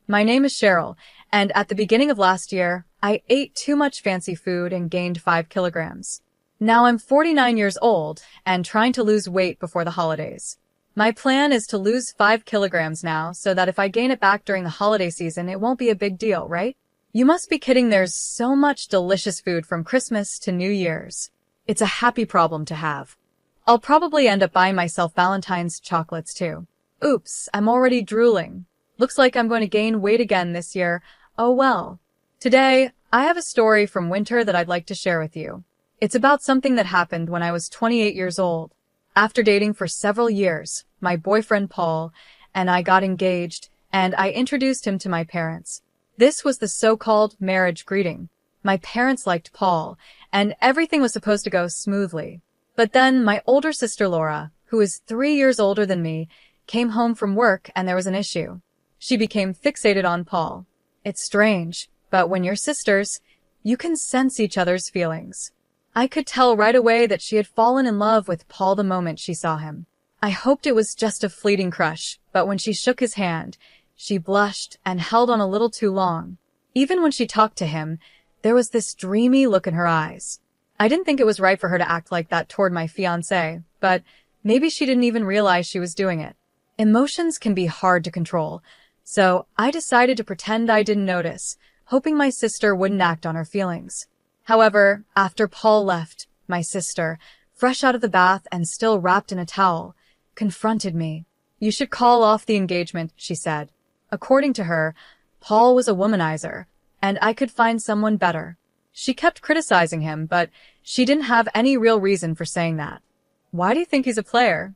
My name is Cheryl, and at the beginning of last year, I ate too much fancy food and gained 5 kilograms. Now I'm 49 years old and trying to lose weight before the holidays. My plan is to lose 5 kilograms now so that if I gain it back during the holiday season, it won't be a big deal, right? You must be kidding, there's so much delicious food from Christmas to New Year's. It's a happy problem to have. I'll probably end up buying myself Valentine's chocolates too. Oops, I'm already drooling. Looks like I'm going to gain weight again this year. Oh well. Today, I have a story from winter that I'd like to share with you. It's about something that happened when I was 28 years old. After dating for several years, my boyfriend Paul and I got engaged, and I introduced him to my parents. This was the so-called marriage greeting. My parents liked Paul, and everything was supposed to go smoothly. But then my older sister Laura, who is 3 years older than me, came home from work and there was an issue. She became fixated on Paul. It's strange, but when you're sisters, you can sense each other's feelings. I could tell right away that she had fallen in love with Paul the moment she saw him. I hoped it was just a fleeting crush, but when she shook his hand, she blushed and held on a little too long. Even when she talked to him, there was this dreamy look in her eyes. I didn't think it was right for her to act like that toward my fiancé, but maybe she didn't even realize she was doing it. Emotions can be hard to control, so I decided to pretend I didn't notice, hoping my sister wouldn't act on her feelings. However, after Paul left, my sister, fresh out of the bath and still wrapped in a towel, confronted me. "You should call off the engagement," she said. According to her, Paul was a womanizer, and I could find someone better. She kept criticizing him, but she didn't have any real reason for saying that. "Why do you think he's a player?"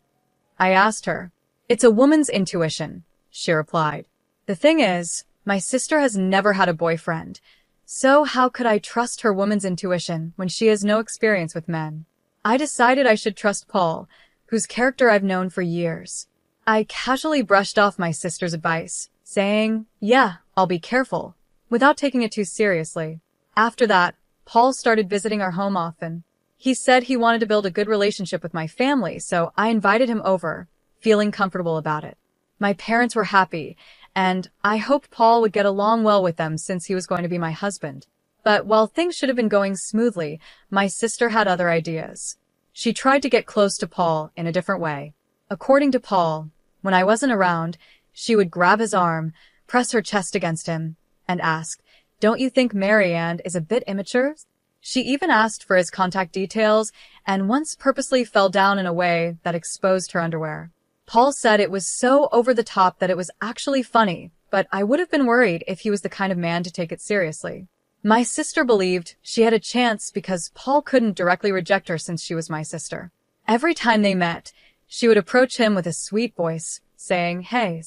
I asked her. "It's a woman's intuition," she replied. The thing is, my sister has never had a boyfriend, so how could I trust her woman's intuition when she has no experience with men? I decided I should trust Paul, whose character I've known for years. I casually brushed off my sister's advice, saying, "Yeah, I'll be careful," without taking it too seriously. After that, Paul started visiting our home often. He said he wanted to build a good relationship with my family, so I invited him over, feeling comfortable about it. My parents were happy, and I hoped Paul would get along well with them since he was going to be my husband. But while things should have been going smoothly, my sister had other ideas. She tried to get close to Paul in a different way. According to Paul, when I wasn't around, she would grab his arm, press her chest against him, and ask, "Don't you think Marianne is a bit immature?" She even asked for his contact details and once purposely fell down in a way that exposed her underwear. Paul said it was so over the top that it was actually funny, but I would have been worried if he was the kind of man to take it seriously. My sister believed she had a chance because Paul couldn't directly reject her since she was my sister. Every time they met, she would approach him with a sweet voice, saying, "Hey."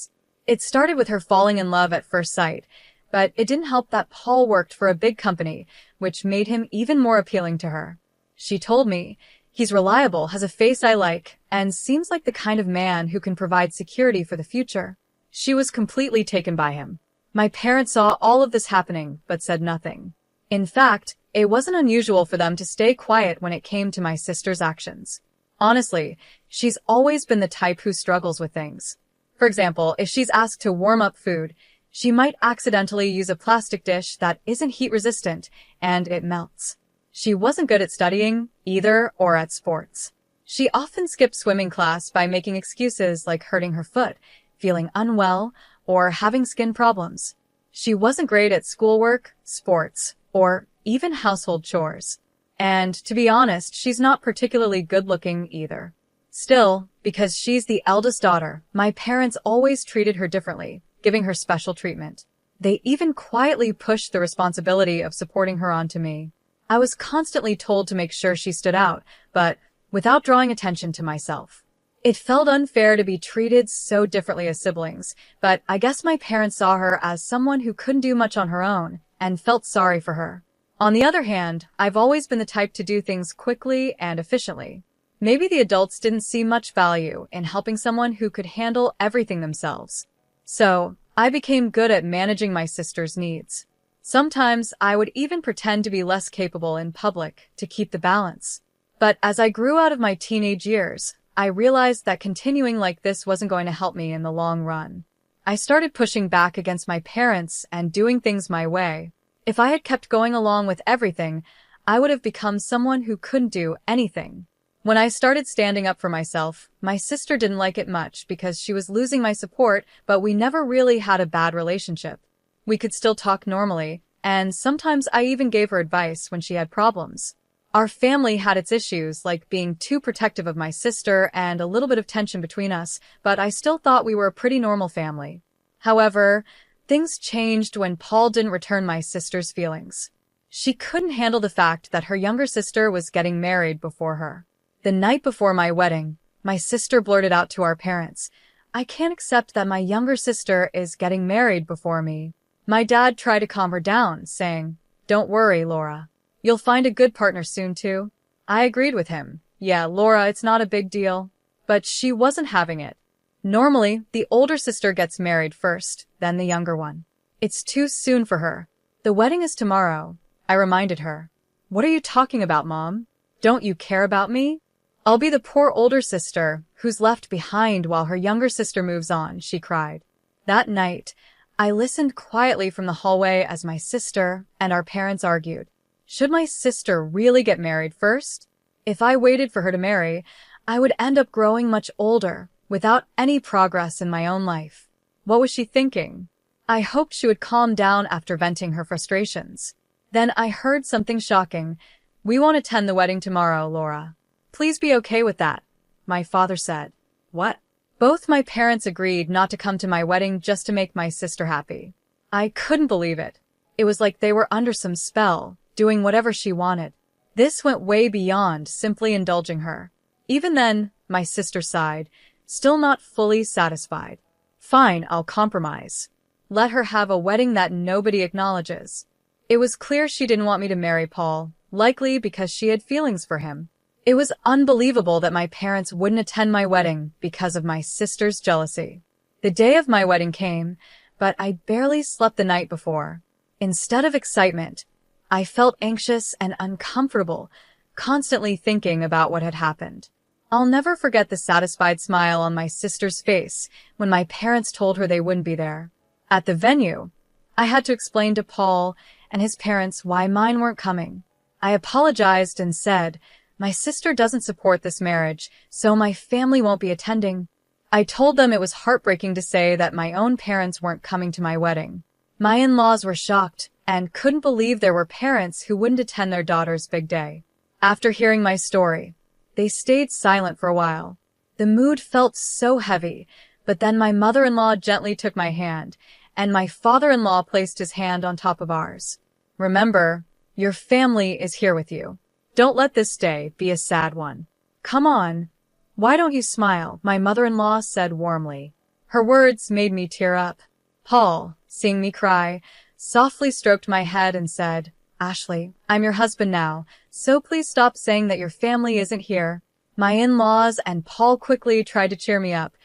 It started with her falling in love at first sight, but it didn't help that Paul worked for a big company, which made him even more appealing to her. She told me, "He's reliable, has a face I like, and seems like the kind of man who can provide security for the future." She was completely taken by him. My parents saw all of this happening, but said nothing. In fact, it wasn't unusual for them to stay quiet when it came to my sister's actions. Honestly, she's always been the type who struggles with things. For example, if she's asked to warm up food, she might accidentally use a plastic dish that isn't heat-resistant, and it melts. She wasn't good at studying, either, or at sports. She often skipped swimming class by making excuses like hurting her foot, feeling unwell, or having skin problems. She wasn't great at schoolwork, sports, or even household chores. And, to be honest, she's not particularly good-looking either. Still, because she's the eldest daughter, my parents always treated her differently, giving her special treatment. They even quietly pushed the responsibility of supporting her onto me. I was constantly told to make sure she stood out, but without drawing attention to myself. It felt unfair to be treated so differently as siblings, but I guess my parents saw her as someone who couldn't do much on her own and felt sorry for her. On the other hand, I've always been the type to do things quickly and efficiently. Maybe the adults didn't see much value in helping someone who could handle everything themselves. So, I became good at managing my sister's needs. Sometimes I would even pretend to be less capable in public to keep the balance. But as I grew out of my teenage years, I realized that continuing like this wasn't going to help me in the long run. I started pushing back against my parents and doing things my way. If I had kept going along with everything, I would have become someone who couldn't do anything. When I started standing up for myself, my sister didn't like it much because she was losing my support, but we never really had a bad relationship. We could still talk normally, and sometimes I even gave her advice when she had problems. Our family had its issues, like being too protective of my sister and a little bit of tension between us, but I still thought we were a pretty normal family. However, things changed when Paul didn't return my sister's feelings. She couldn't handle the fact that her younger sister was getting married before her. The night before my wedding, my sister blurted out to our parents, "I can't accept that my younger sister is getting married before me." My dad tried to calm her down, saying, "Don't worry, Laura. You'll find a good partner soon, too." I agreed with him. "Yeah, Laura, it's not a big deal." But she wasn't having it. Normally, the older sister gets married first, then the younger one. It's too soon for her. "The wedding is tomorrow," I reminded her. "What are you talking about, Mom? Don't you care about me?" "I'll be the poor older sister who's left behind while her younger sister moves on," she cried. That night, I listened quietly from the hallway as my sister and our parents argued. Should my sister really get married first? If I waited for her to marry, I would end up growing much older, without any progress in my own life. What was she thinking? I hoped she would calm down after venting her frustrations. Then I heard something shocking. "We won't attend the wedding tomorrow, Laura. Please be okay with that," my father said. What? Both my parents agreed not to come to my wedding just to make my sister happy. I couldn't believe it. It was like they were under some spell, doing whatever she wanted. This went way beyond simply indulging her. Even then, my sister sighed, still not fully satisfied. "Fine, I'll compromise. Let her have a wedding that nobody acknowledges." It was clear she didn't want me to marry Paul, likely because she had feelings for him. It was unbelievable that my parents wouldn't attend my wedding because of my sister's jealousy. The day of my wedding came, but I barely slept the night before. Instead of excitement, I felt anxious and uncomfortable, constantly thinking about what had happened. I'll never forget the satisfied smile on my sister's face when my parents told her they wouldn't be there. At the venue, I had to explain to Paul and his parents why mine weren't coming. I apologized and said, "My sister doesn't support this marriage, so my family won't be attending." I told them it was heartbreaking to say that my own parents weren't coming to my wedding. My in-laws were shocked and couldn't believe there were parents who wouldn't attend their daughter's big day. After hearing my story, they stayed silent for a while. The mood felt so heavy, but then my mother-in-law gently took my hand, and my father-in-law placed his hand on top of ours. "Remember, your family is here with you. Don't let this day be a sad one. Come on. Why don't you smile?" my mother-in-law said warmly. Her words made me tear up. Paul, seeing me cry, softly stroked my head and said, "Ashley, I'm your husband now, so please stop saying that your family isn't here." My in-laws and Paul quickly tried to cheer me up,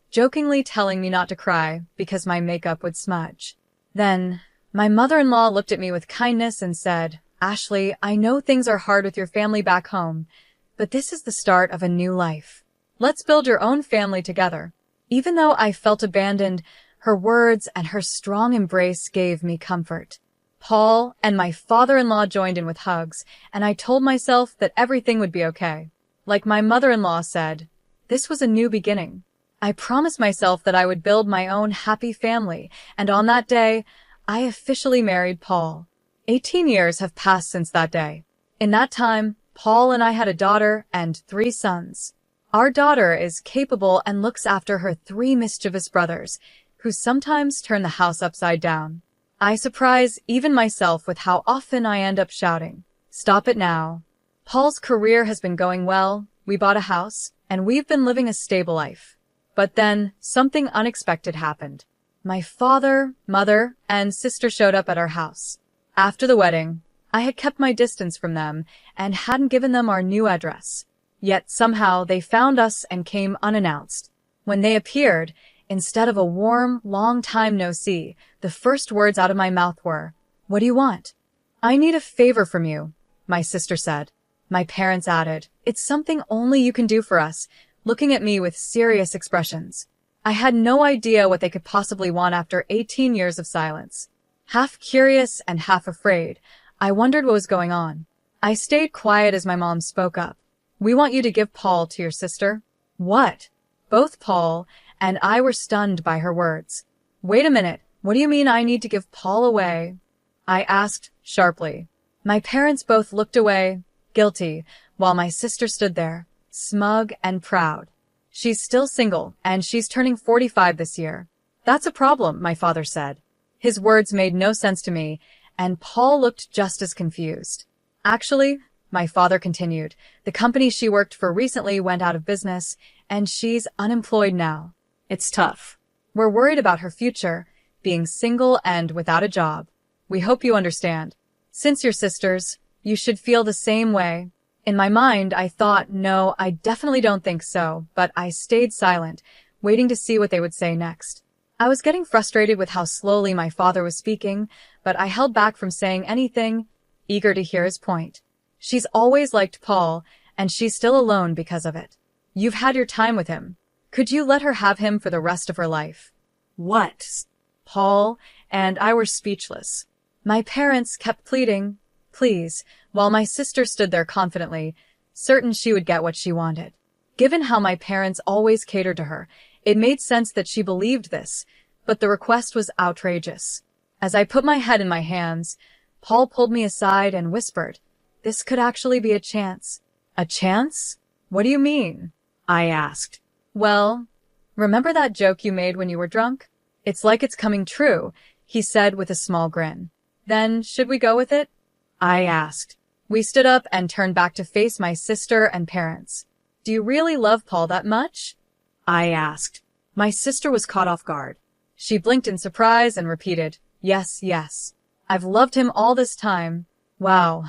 jokingly telling me not to cry because my makeup would smudge. Then, my mother-in-law looked at me with kindness and said, "Ashley, I know things are hard with your family back home, but this is the start of a new life. Let's build your own family together." Even though I felt abandoned, her words and her strong embrace gave me comfort. Paul and my father-in-law joined in with hugs, and I told myself that everything would be okay. Like my mother-in-law said, this was a new beginning. I promised myself that I would build my own happy family, and on that day, I officially married Paul. 18 years have passed since that day. In that time, Paul and I had a daughter and 3 sons. Our daughter is capable and looks after her 3 mischievous brothers, who sometimes turn the house upside down. I surprise even myself with how often I end up shouting, "Stop it now." Paul's career has been going well, we bought a house, and we've been living a stable life. But then, something unexpected happened. My father, mother, and sister showed up at our house. After the wedding, I had kept my distance from them and hadn't given them our new address. Yet somehow they found us and came unannounced. When they appeared, instead of a warm, long time no see, the first words out of my mouth were, "What do you want?" "I need a favor from you," my sister said. My parents added, "It's something only you can do for us," looking at me with serious expressions. I had no idea what they could possibly want after 18 years of silence. Half curious and half afraid, I wondered what was going on. I stayed quiet as my mom spoke up. We want you to give Paul to your sister. What? Both Paul and I were stunned by her words. Wait a minute, what do you mean I need to give Paul away? I asked sharply. My parents both looked away, guilty, while my sister stood there, smug and proud. She's still single, and she's turning 45 this year. That's a problem, my father said. His words made no sense to me, and Paul looked just as confused. Actually, my father continued, the company she worked for recently went out of business, and she's unemployed now. It's tough. We're worried about her future, being single and without a job. We hope you understand. Since you're sisters, you should feel the same way. In my mind, I thought, no, I definitely don't think so, but I stayed silent, waiting to see what they would say next. I was getting frustrated with how slowly my father was speaking, but I held back from saying anything, eager to hear his point. She's always liked Paul, and she's still alone because of it. You've had your time with him. Could you let her have him for the rest of her life? What? Paul and I were speechless. My parents kept pleading, please, while my sister stood there confidently, certain she would get what she wanted. Given how my parents always catered to her, it made sense that she believed this, but the request was outrageous. As I put my head in my hands, Paul pulled me aside and whispered, this could actually be a chance. A chance? What do you mean? I asked. Well, remember that joke you made when you were drunk? It's like it's coming true, he said with a small grin. Then, should we go with it? I asked. We stood up and turned back to face my sister and parents. Do you really love Paul that much? I asked. My sister was caught off guard. She blinked in surprise and repeated, yes, yes. I've loved him all this time. Wow.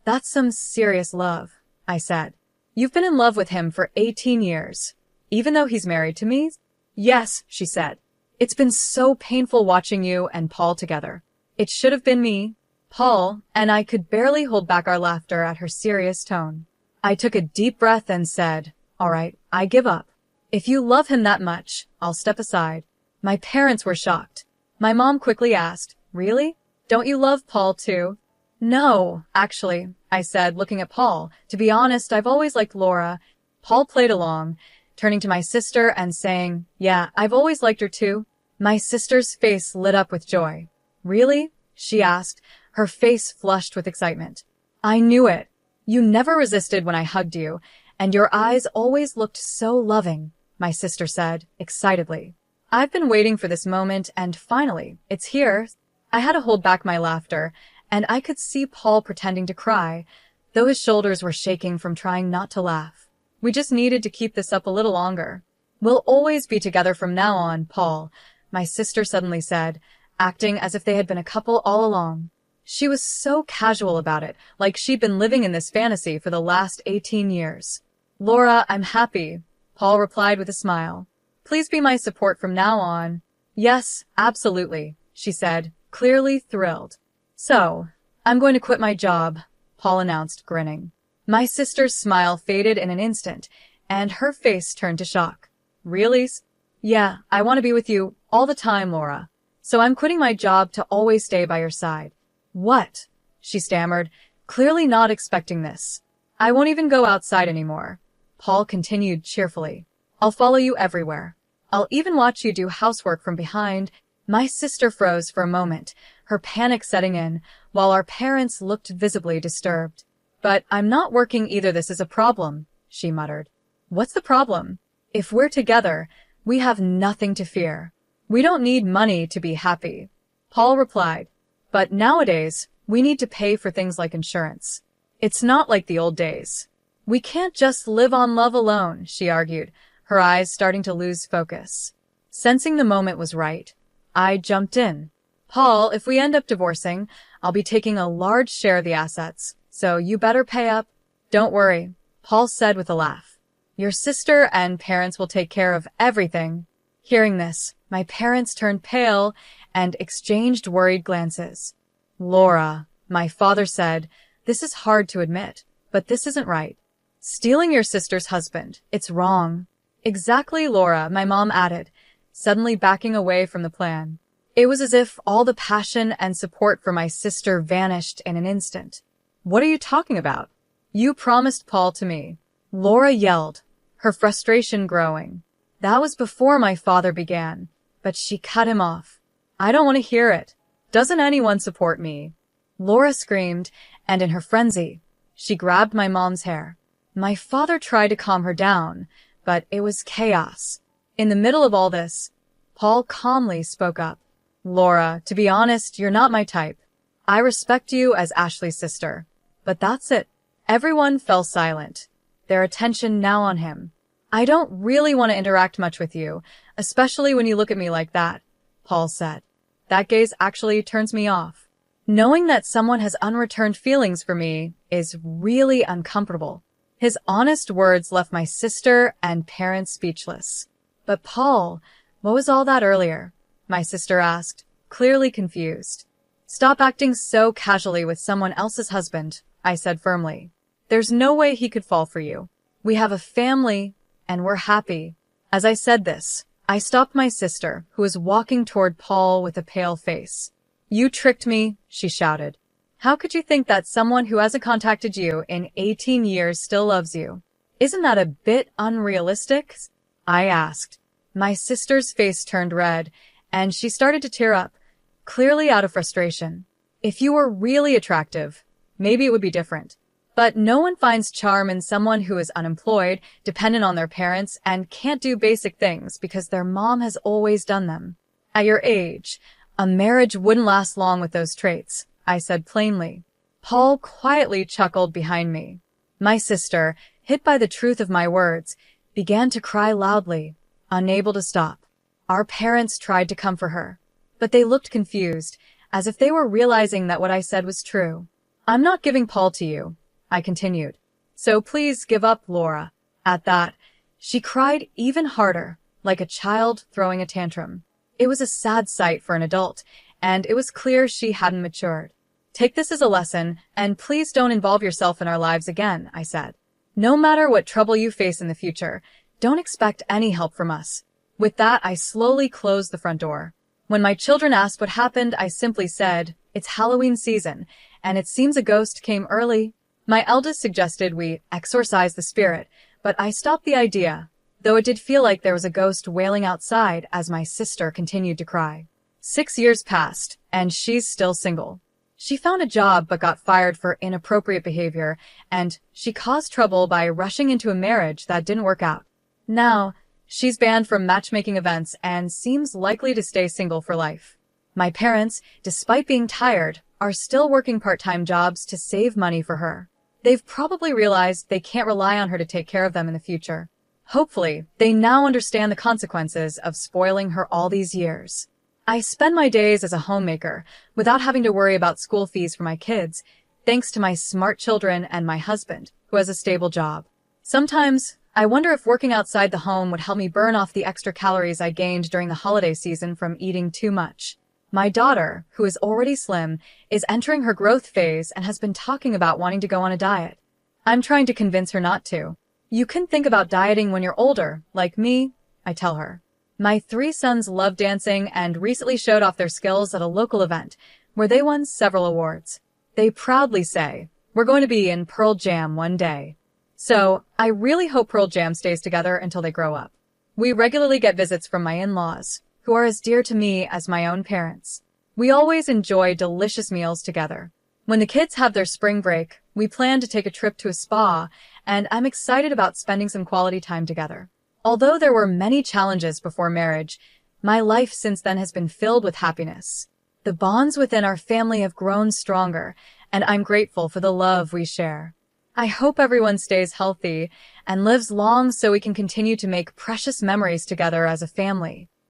That's some serious love, I said. You've been in love with him for 18 years, even though he's married to me? Yes, she said. It's been so painful watching you and Paul together. It should have been me. Paul and I could barely hold back our laughter at her serious tone. I took a deep breath and said, all right, I give up. If you love him that much, I'll step aside. My parents were shocked. My mom quickly asked, really? Don't you love Paul too? No, actually, I said, looking at Paul. To be honest, I've always liked Laura. Paul played along, turning to my sister and saying, yeah, I've always liked her too. My sister's face lit up with joy. Really? She asked, her face flushed with excitement. I knew it. You never resisted when I hugged you, and your eyes always looked so loving, my sister said, excitedly. I've been waiting for this moment, and finally, it's here. I had to hold back my laughter, and I could see Paul pretending to cry, though his shoulders were shaking from trying not to laugh. We just needed to keep this up a little longer. We'll always be together from now on, Paul, my sister suddenly said, acting as if they had been a couple all along. She was so casual about it, like she'd been living in this fantasy for the last 18 years. Laura, I'm happy, Paul replied with a smile. Please be my support from now on. Yes, absolutely, she said, clearly thrilled. So, I'm going to quit my job, Paul announced, grinning. My sister's smile faded in an instant, and her face turned to shock. Really? Yeah, I want to be with you all the time, Laura. So I'm quitting my job to always stay by your side. What? She stammered, clearly not expecting this. I won't even go outside anymore. Paul continued cheerfully. I'll follow you everywhere. I'll even watch you do housework from behind. My sister froze for a moment, her panic setting in, while our parents looked visibly disturbed. But I'm not working either. This is a problem, she muttered. What's the problem? If we're together, we have nothing to fear. We don't need money to be happy, Paul replied. But nowadays, we need to pay for things like insurance. It's not like the old days. We can't just live on love alone, she argued, her eyes starting to lose focus. Sensing the moment was right, I jumped in. Paul, if we end up divorcing, I'll be taking a large share of the assets, so you better pay up. Don't worry, Paul said with a laugh. Your sister and parents will take care of everything. Hearing this, my parents turned pale and exchanged worried glances. Laura, my father said, this is hard to admit, but this isn't right. Stealing your sister's husband, it's wrong. Exactly, Laura, my mom added, suddenly backing away from the plan. It was as if all the passion and support for my sister vanished in an instant. "What are you talking about? You promised Paul to me," Laura yelled, her frustration growing. That was before my father began, but she cut him off. "I don't want to hear it. Doesn't anyone support me?" Laura screamed, and in her frenzy, she grabbed my mom's hair. My father tried to calm her down, but it was chaos. In the middle of all this, Paul calmly spoke up. "Laura, to be honest, you're not my type. I respect you as Ashley's sister, but that's it." Everyone fell silent, their attention now on him. "I don't really want to interact much with you, especially when you look at me like that," Paul said. "That gaze actually turns me off. Knowing that someone has unreturned feelings for me is really uncomfortable." His honest words left my sister and parents speechless. "But Paul, what was all that earlier?" my sister asked, clearly confused. "Stop acting so casually with someone else's husband," I said firmly. "There's no way he could fall for you. We have a family, and we're happy." As I said this, I stopped my sister, who was walking toward Paul with a pale face. "You tricked me," she shouted. "How could you think that someone who hasn't contacted you in 18 years still loves you? Isn't that a bit unrealistic?" I asked. My sister's face turned red, and she started to tear up, clearly out of frustration. "If you were really attractive, maybe it would be different. But no one finds charm in someone who is unemployed, dependent on their parents, and can't do basic things because their mom has always done them. At your age, a marriage wouldn't last long with those traits," I said plainly. Paul quietly chuckled behind me. My sister, hit by the truth of my words, began to cry loudly, unable to stop. Our parents tried to comfort her, but they looked confused, as if they were realizing that what I said was true. "I'm not giving Paul to you," I continued. "So please give up, Laura." At that, she cried even harder, like a child throwing a tantrum. It was a sad sight for an adult, and it was clear she hadn't matured. "Take this as a lesson, and please don't involve yourself in our lives again," I said. "No matter what trouble you face in the future, don't expect any help from us." With that, I slowly closed the front door. When my children asked what happened, I simply said, "It's Halloween season, and it seems a ghost came early." My eldest suggested we exorcise the spirit, but I stopped the idea, though it did feel like there was a ghost wailing outside as my sister continued to cry. 6 years passed, and she's still single. She found a job but got fired for inappropriate behavior, and she caused trouble by rushing into a marriage that didn't work out. Now, she's banned from matchmaking events and seems likely to stay single for life. My parents, despite being tired, are still working part-time jobs to save money for her. They've probably realized they can't rely on her to take care of them in the future. Hopefully, they now understand the consequences of spoiling her all these years. I spend my days as a homemaker without having to worry about school fees for my kids, thanks to my smart children and my husband, who has a stable job. Sometimes, I wonder if working outside the home would help me burn off the extra calories I gained during the holiday season from eating too much. My daughter, who is already slim, is entering her growth phase and has been talking about wanting to go on a diet. I'm trying to convince her not to. "You can think about dieting when you're older, like me," I tell her. My 3 sons love dancing and recently showed off their skills at a local event where they won several awards. They proudly say, "We're going to be in Pearl Jam one day." So, I really hope Pearl Jam stays together until they grow up. We regularly get visits from my in-laws, who are as dear to me as my own parents. We always enjoy delicious meals together. When the kids have their spring break, we plan to take a trip to a spa, and I'm excited about spending some quality time together. Although there were many challenges before marriage, my life since then has been filled with happiness. The bonds within our family have grown stronger, and I'm grateful for the love we share. I hope everyone stays healthy and lives long so we can continue to make precious memories together as a family.